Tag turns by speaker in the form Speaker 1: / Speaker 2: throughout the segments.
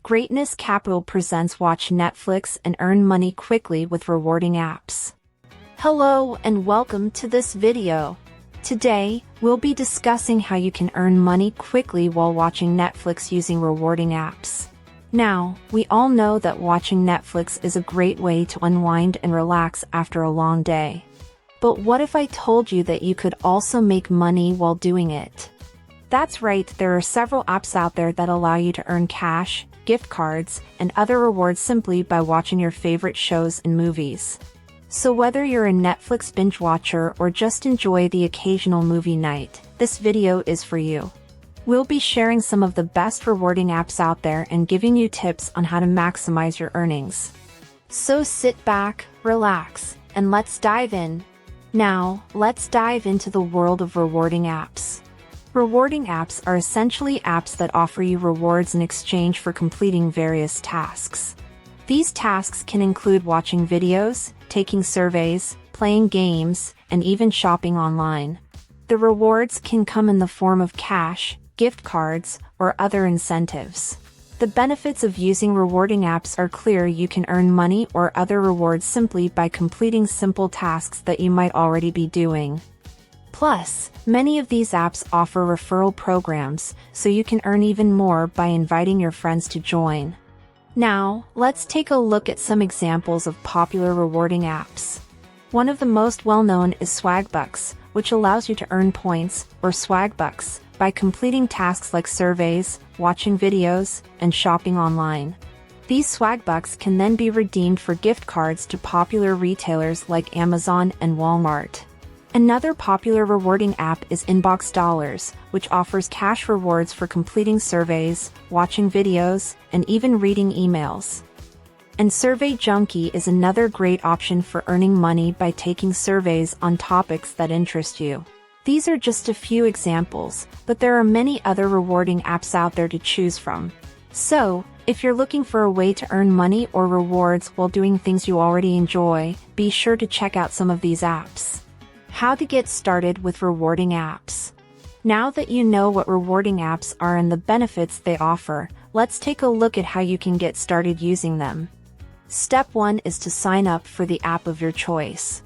Speaker 1: Greatness Capital presents Watch Netflix and Earn Money Quickly with Rewarding Apps. Hello and welcome to this video. Today, we'll be discussing how you can earn money quickly while watching Netflix using rewarding apps. Now, we all know that watching Netflix is a great way to unwind and relax after a long day. But what if I told you that you could also make money while doing it? That's right, there are several apps out there that allow you to earn cash, gift cards, and other rewards simply by watching your favorite shows and movies. So whether you're a Netflix binge watcher or just enjoy the occasional movie night, this video is for you. We'll be sharing some of the best rewarding apps out there and giving you tips on how to maximize your earnings. So sit back, relax, and let's dive in. Now, let's dive into the world of rewarding apps. Rewarding apps are essentially apps that offer you rewards in exchange for completing various tasks. These tasks can include watching videos, taking surveys, playing games, and even shopping online. The rewards can come in the form of cash, gift cards, or other incentives. The benefits of using rewarding apps are clear. You can earn money or other rewards simply by completing simple tasks that you might already be doing. Plus, many of these apps offer referral programs, so you can earn even more by inviting your friends to join. Now, let's take a look at some examples of popular rewarding apps. One of the most well-known is Swagbucks, which allows you to earn points, or Swagbucks, by completing tasks like surveys, watching videos, and shopping online. These Swagbucks can then be redeemed for gift cards to popular retailers like Amazon and Walmart. Another popular rewarding app is Inbox Dollars, which offers cash rewards for completing surveys, watching videos, and even reading emails. And Survey Junkie is another great option for earning money by taking surveys on topics that interest you. These are just a few examples, but there are many other rewarding apps out there to choose from. So, if you're looking for a way to earn money or rewards while doing things you already enjoy, be sure to check out some of these apps. How to get started with rewarding apps. Now that you know what rewarding apps are and the benefits they offer, let's take a look at how you can get started using them. Step 1 is to sign up for the app of your choice.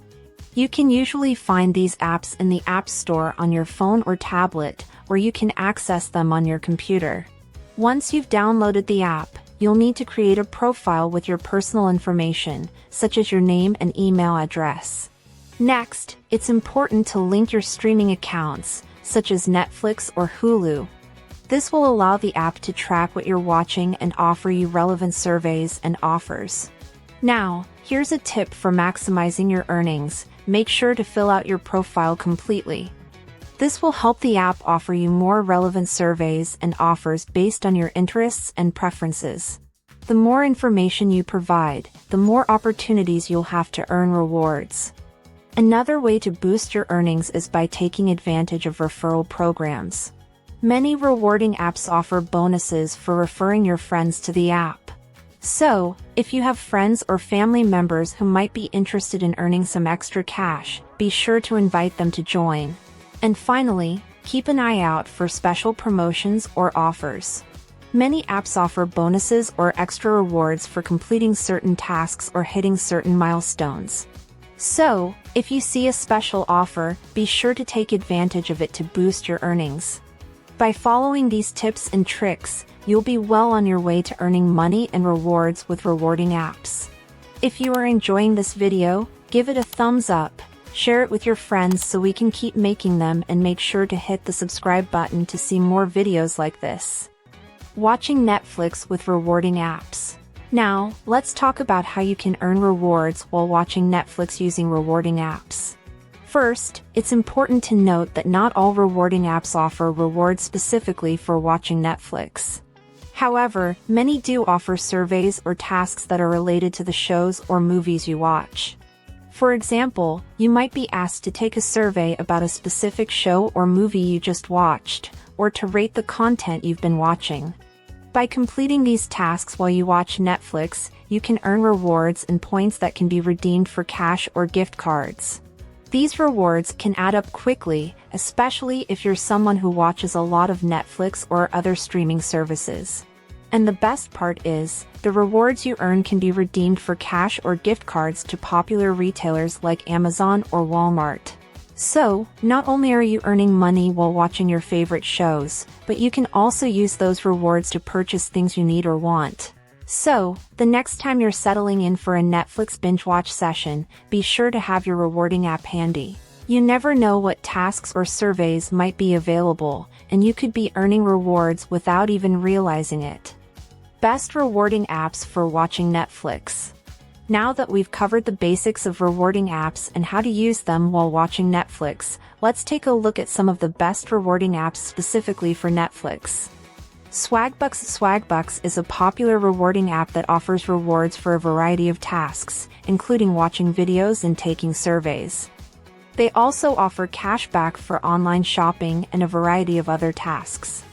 Speaker 1: You can usually find these apps in the App Store on your phone or tablet, or you can access them on your computer. Once you've downloaded the app, you'll need to create a profile with your personal information, such as your name and email address. Next, it's important to link your streaming accounts, such as Netflix or Hulu. This will allow the app to track what you're watching and offer you relevant surveys and offers. Now, here's a tip for maximizing your earnings. Make sure to fill out your profile completely. This will help the app offer you more relevant surveys and offers based on your interests and preferences. The more information you provide, the more opportunities you'll have to earn rewards. Another way to boost your earnings is by taking advantage of referral programs. Many rewarding apps offer bonuses for referring your friends to the app. So, if you have friends or family members who might be interested in earning some extra cash, be sure to invite them to join. And finally, keep an eye out for special promotions or offers. Many apps offer bonuses or extra rewards for completing certain tasks or hitting certain milestones. So, if you see a special offer, be sure to take advantage of it to boost your earnings. By following these tips and tricks, you'll be well on your way to earning money and rewards with rewarding apps. If you are enjoying this video, give it a thumbs up, share it with your friends so we can keep making them, and make sure to hit the subscribe button to see more videos like this. Watching Netflix with rewarding apps. Now, let's talk about how you can earn rewards while watching Netflix using rewarding apps. First, it's important to note that not all rewarding apps offer rewards specifically for watching Netflix. However, many do offer surveys or tasks that are related to the shows or movies you watch. For example, you might be asked to take a survey about a specific show or movie you just watched, or to rate the content you've been watching. By completing these tasks while you watch Netflix, you can earn rewards and points that can be redeemed for cash or gift cards. These rewards can add up quickly, especially if you're someone who watches a lot of Netflix or other streaming services. And the best part is, the rewards you earn can be redeemed for cash or gift cards to popular retailers like Amazon or Walmart. So, not only are you earning money while watching your favorite shows, but you can also use those rewards to purchase things you need or want. So, the next time you're settling in for a Netflix binge watch session, be sure to have your rewarding app handy. You never know what tasks or surveys might be available, and you could be earning rewards without even realizing it. Best rewarding apps for watching Netflix. Now that we've covered the basics of rewarding apps and how to use them while watching Netflix, let's take a look at some of the best rewarding apps specifically for Netflix. Swagbucks is a popular rewarding app that offers rewards for a variety of tasks, including watching videos and taking surveys. They also offer cash back for online shopping and a variety of other tasks.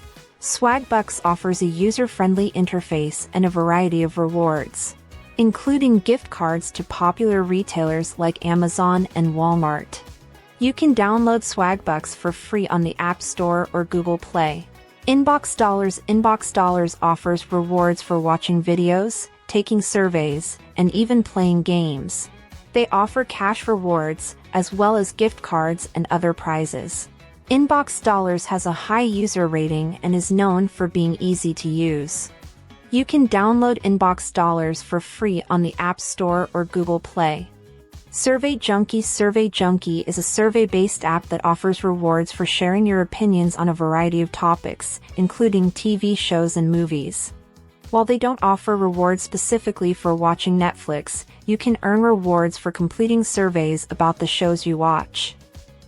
Speaker 1: Swagbucks offers a user-friendly interface and a variety of rewards, including gift cards to popular retailers like Amazon and Walmart. You can download Swagbucks for free on the App Store or Google Play. Inbox Dollars offers rewards for watching videos, taking surveys, and even playing games. They offer cash rewards, as well as gift cards and other prizes. Inbox Dollars has a high user rating and is known for being easy to use. You can download Inbox Dollars for free on the App Store or Google Play. Survey Junkie is a survey-based app that offers rewards for sharing your opinions on a variety of topics, including TV shows and movies. While they don't offer rewards specifically for watching Netflix, you can earn rewards for completing surveys about the shows you watch.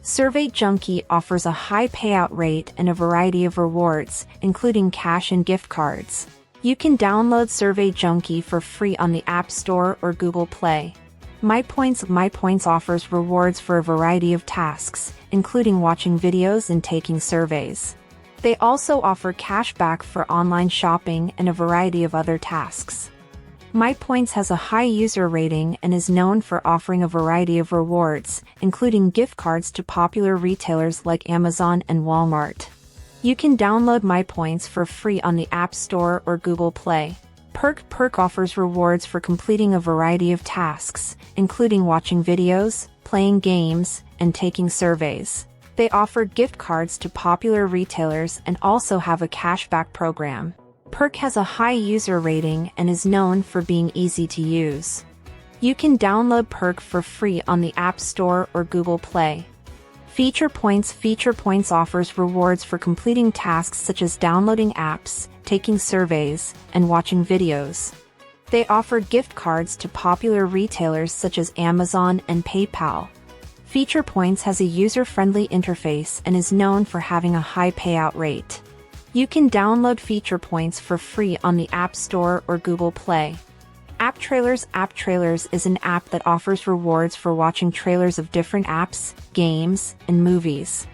Speaker 1: Survey Junkie offers a high payout rate and a variety of rewards, including cash and gift cards. You can download Survey Junkie for free on the App Store or Google Play. MyPoints offers rewards for a variety of tasks, including watching videos and taking surveys. They also offer cash back for online shopping and a variety of other tasks. MyPoints has a high user rating and is known for offering a variety of rewards, including gift cards to popular retailers like Amazon and Walmart. You can download MyPoints for free on the App Store or Google Play. Perk offers rewards for completing a variety of tasks, including watching videos, playing games, and taking surveys. They offer gift cards to popular retailers and also have a cashback program. Perk has a high user rating and is known for being easy to use. You can download Perk for free on the App Store or Google Play. Feature Points offers rewards for completing tasks such as downloading apps, taking surveys, and watching videos. They offer gift cards to popular retailers such as Amazon and PayPal. Feature Points has a user-friendly interface and is known for having a high payout rate. You can download Feature Points for free on the App Store or Google Play. App Trailers is an app that offers rewards for watching trailers of different apps, games, and movies.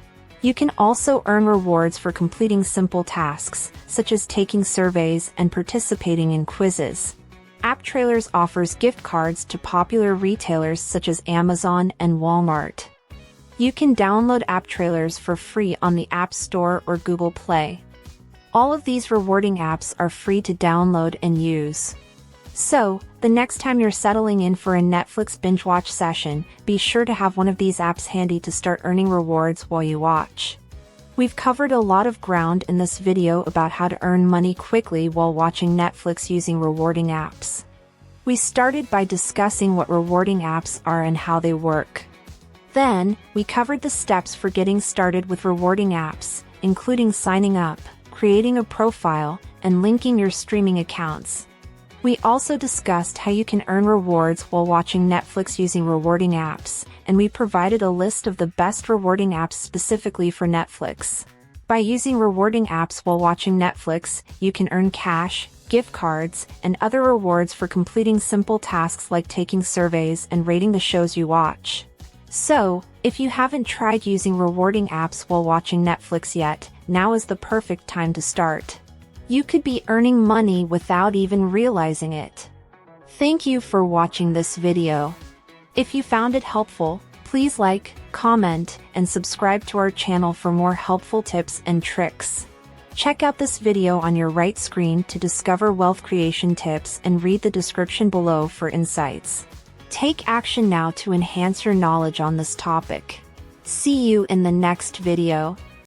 Speaker 1: You can also earn rewards for completing simple tasks, such as taking surveys and participating in quizzes. App Trailers offers gift cards to popular retailers such as Amazon and Walmart. You can download App Trailers for free on the App Store or Google Play. All of these rewarding apps are free to download and use. So, the next time you're settling in for a Netflix binge watch session, be sure to have one of these apps handy to start earning rewards while you watch. We've covered a lot of ground in this video about how to earn money quickly while watching Netflix using rewarding apps. We started by discussing what rewarding apps are and how they work. Then, we covered the steps for getting started with rewarding apps, including signing up, creating a profile, and linking your streaming accounts. We also discussed how you can earn rewards while watching Netflix using rewarding apps, and we provided a list of the best rewarding apps specifically for Netflix. By using rewarding apps while watching Netflix, you can earn cash, gift cards, and other rewards for completing simple tasks like taking surveys and rating the shows you watch. So, if you haven't tried using rewarding apps while watching Netflix yet, now is the perfect time to start. You could be earning money without even realizing it. Thank you for watching this video. If you found it helpful, please like, comment, and subscribe to our channel for more helpful tips and tricks. Check out this video on your right screen to discover wealth creation tips and read the description below for insights. Take action now to enhance your knowledge on this topic. See you in the next video.